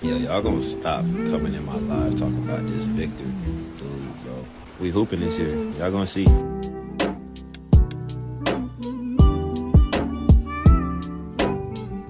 Yeah, y'all gonna stop coming in my live talking about this Victor dude, bro. We hooping this year. Y'all gonna see.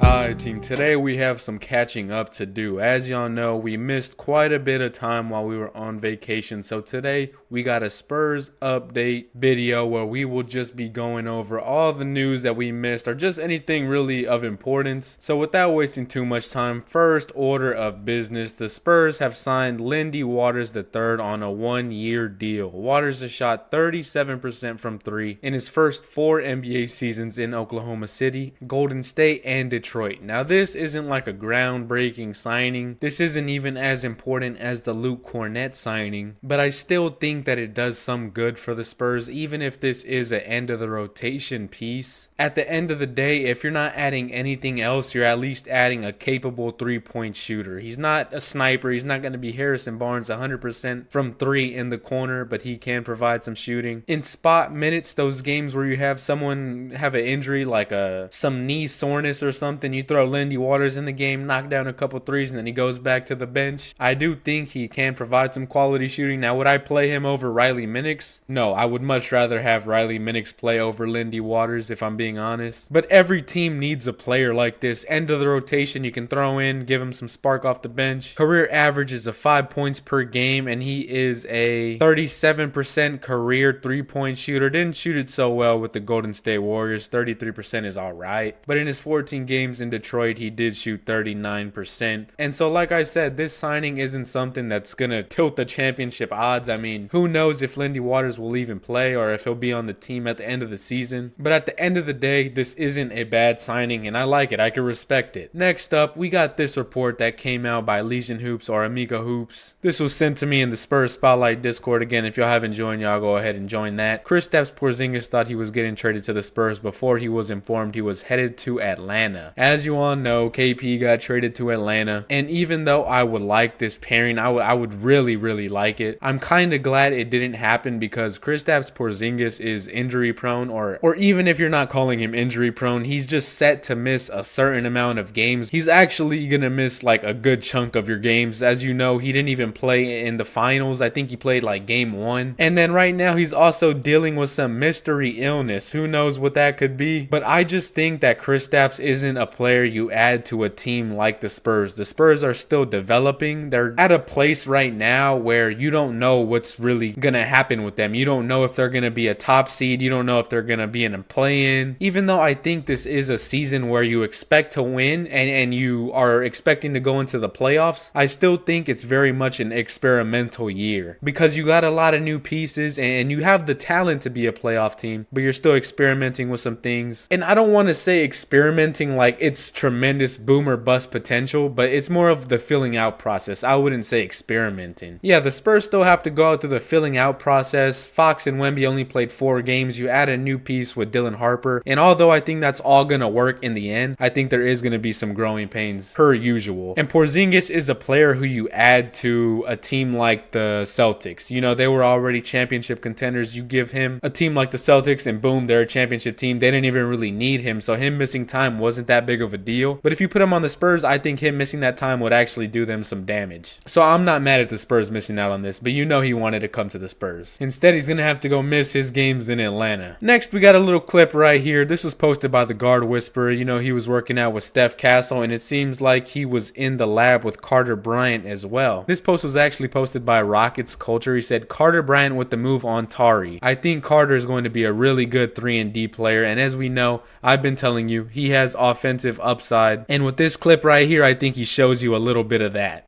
Alright team, today we have some catching up to do. As y'all know, we missed quite a bit of time while we were on vacation, so today we got a Spurs update video where we will just be going over all the news that we missed or just anything really of importance. So without wasting too much time, first order of business, the Spurs have signed Lindy Waters III on a 1-year deal. Waters has shot 37% from 3 in his first 4 NBA seasons in Oklahoma City, Golden State, and Detroit. Now this isn't like a groundbreaking signing. This isn't even as important as the Luke Cornett signing, but I still think that it does some good for the Spurs, even if this is an end of the rotation piece. At the end of the day, if you're not adding anything else, you're at least adding a capable 3-point shooter. He's not a sniper. He's not going to be Harrison Barnes 100% from 3 in the corner, but he can provide some shooting. In spot minutes, those games where you have someone have an injury like some knee soreness or something, you throw Lindy Waters in the game, knock down a couple threes, and then he goes back to the bench. I do think he can provide some quality shooting. Now, would I play him over Riley Minix? No, I would much rather have Riley Minix play over Lindy Waters, if I'm being honest. But every team needs a player like this. End of the rotation, you can throw in, give him some spark off the bench. Career average is 5 points per game, and he is a 37% career 3-point shooter. Didn't shoot it so well with the Golden State Warriors. 33% is alright. But in his 14 games in Detroit, he did shoot 39%. And so, like I said, this signing isn't something that's going to tilt the championship odds. I mean, who knows if Lindy Waters will even play or if he'll be on the team at the end of the season. But at the end of the day, this isn't a bad signing, and I like it. I can respect it. Next up, we got this report that came out by Legion Hoops or Amiga Hoops. This was sent to me in the Spurs Spotlight Discord. Again, if y'all haven't joined, y'all go ahead and join that. Kristaps Porzingis thought he was getting traded to the Spurs before he was informed he was headed to Atlanta. As you all know, KP got traded to Atlanta, and even though I would like this pairing, I would really like it, I'm kind of glad it didn't happen because Kristaps Porzingis is injury prone, or even if you're not calling him injury prone, he's just set to miss a certain amount of games. He's actually gonna miss like a good chunk of your games. As you know, he didn't even play in the finals. I think he played like game 1, and then right now he's also dealing with some mystery illness. Who knows what that could be? But I just think that Kristaps isn't a player you add to a team like the Spurs. The Spurs are still developing. They're at a place right now where you don't know what's really gonna happen with them. You don't know if they're gonna be a top seed. You don't know if they're gonna be in a play-in. Even though I think this is a season where you expect to win and you are expecting to go into the playoffs, I still think it's very much an experimental year because you got a lot of new pieces and you have the talent to be a playoff team, but you're still experimenting with some things. And I don't want to say experimenting like it's tremendous boom or bust potential, but it's more of the filling out process. I wouldn't say experimenting. Yeah, the Spurs still have to go out through the filling out process. Fox and Wemby only played 4 games. You add a new piece with Dylan Harper, and although I think that's all gonna work in the end, I think there is gonna be some growing pains per usual. And Porzingis is a player who you add to a team like the Celtics. You know, they were already championship contenders. You give him a team like the Celtics and boom, they're a championship team. They didn't even really need him, so him missing time wasn't that big of a deal. But if you put him on the Spurs, I think him missing that time would actually do them some damage. So I'm not mad at the Spurs missing out on this, but you know he wanted to come to the Spurs. Instead, he's gonna have to go miss his games in Atlanta. Next, we got a little clip right here. This was posted by the Guard Whisperer. You know, he was working out with Steph Castle, and it seems like he was in the lab with Carter Bryant as well. This post was actually posted by Rockets Culture. He said, Carter Bryant with the move on Tari. I think Carter is going to be a really good 3-and-D player, and as we know, I've been telling you, he has offensive upside. And with this clip right here, I think he shows you a little bit of that.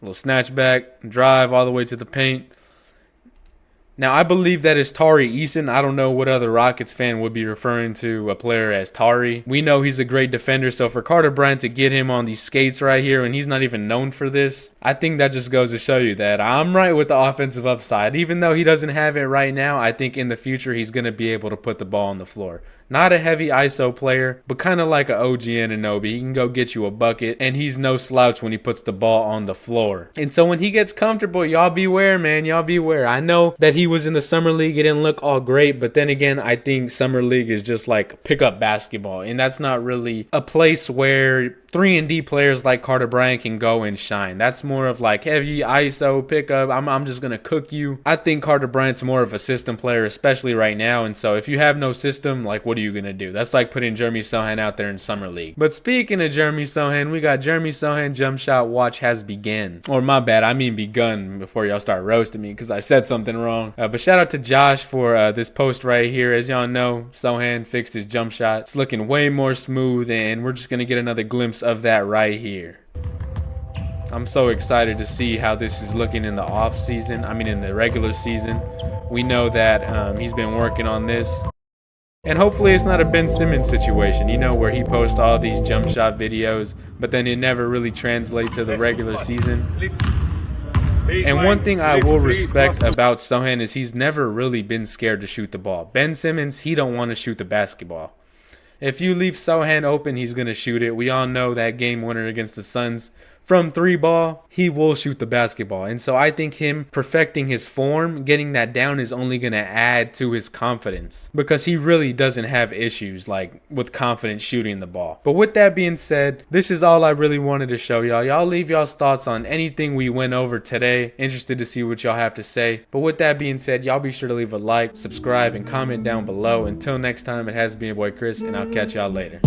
A little snatch back, drive all the way to the paint. Now, I believe that is Tari Eason. I don't know what other Rockets fan would be referring to a player as Tari. We know he's a great defender, so for Carter Bryant to get him on these skates right here, and he's not even known for this, I think that just goes to show you that I'm right with the offensive upside. Even though he doesn't have it right now, I think in the future he's going to be able to put the ball on the floor. Not a heavy ISO player, but kind of like an OG Anunoby. He can go get you a bucket, and he's no slouch when he puts the ball on the floor. And so when he gets comfortable, y'all beware, man. Y'all beware. I know that he was in the Summer League. It didn't look all great, but then again, I think Summer League is just like pickup basketball, and that's not really a place where 3-and-D players like Carter Bryant can go and shine. That's more of like heavy ISO pickup. I'm just going to cook you. I think Carter Bryant's more of a system player, especially right now. And so if you have no system, like, what are you going to do? That's like putting Jeremy Sohan out there in Summer League. But speaking of Jeremy Sohan, we got Jeremy Sohan jump shot watch has begun. Or my bad, I mean begun before y'all start roasting me because I said something wrong. But shout out to Josh for this post right here. As y'all know, Sohan fixed his jump shot. It's looking way more smooth, and we're just going to get another glimpse of that right here. I'm so excited to see how this is looking in the off season. I mean, in the regular season. We know that he's been working on this. And hopefully it's not a Ben Simmons situation, you know, where he posts all these jump shot videos, but then it never really translates to the regular season. And one thing I will respect about Sohan is he's never really been scared to shoot the ball. Ben Simmons, he don't want to shoot the basketball. If you leave Sohan open, he's going to shoot it. We all know that game winner against the Suns. From 3 ball, he will shoot the basketball. And so I think him perfecting his form, getting that down is only going to add to his confidence. Because he really doesn't have issues like with confidence shooting the ball. But with that being said, this is all I really wanted to show y'all. Y'all leave y'all's thoughts on anything we went over today. Interested to see what y'all have to say. But with that being said, y'all be sure to leave a like, subscribe, and comment down below. Until next time, it has been your boy Chris, and I'll catch y'all later.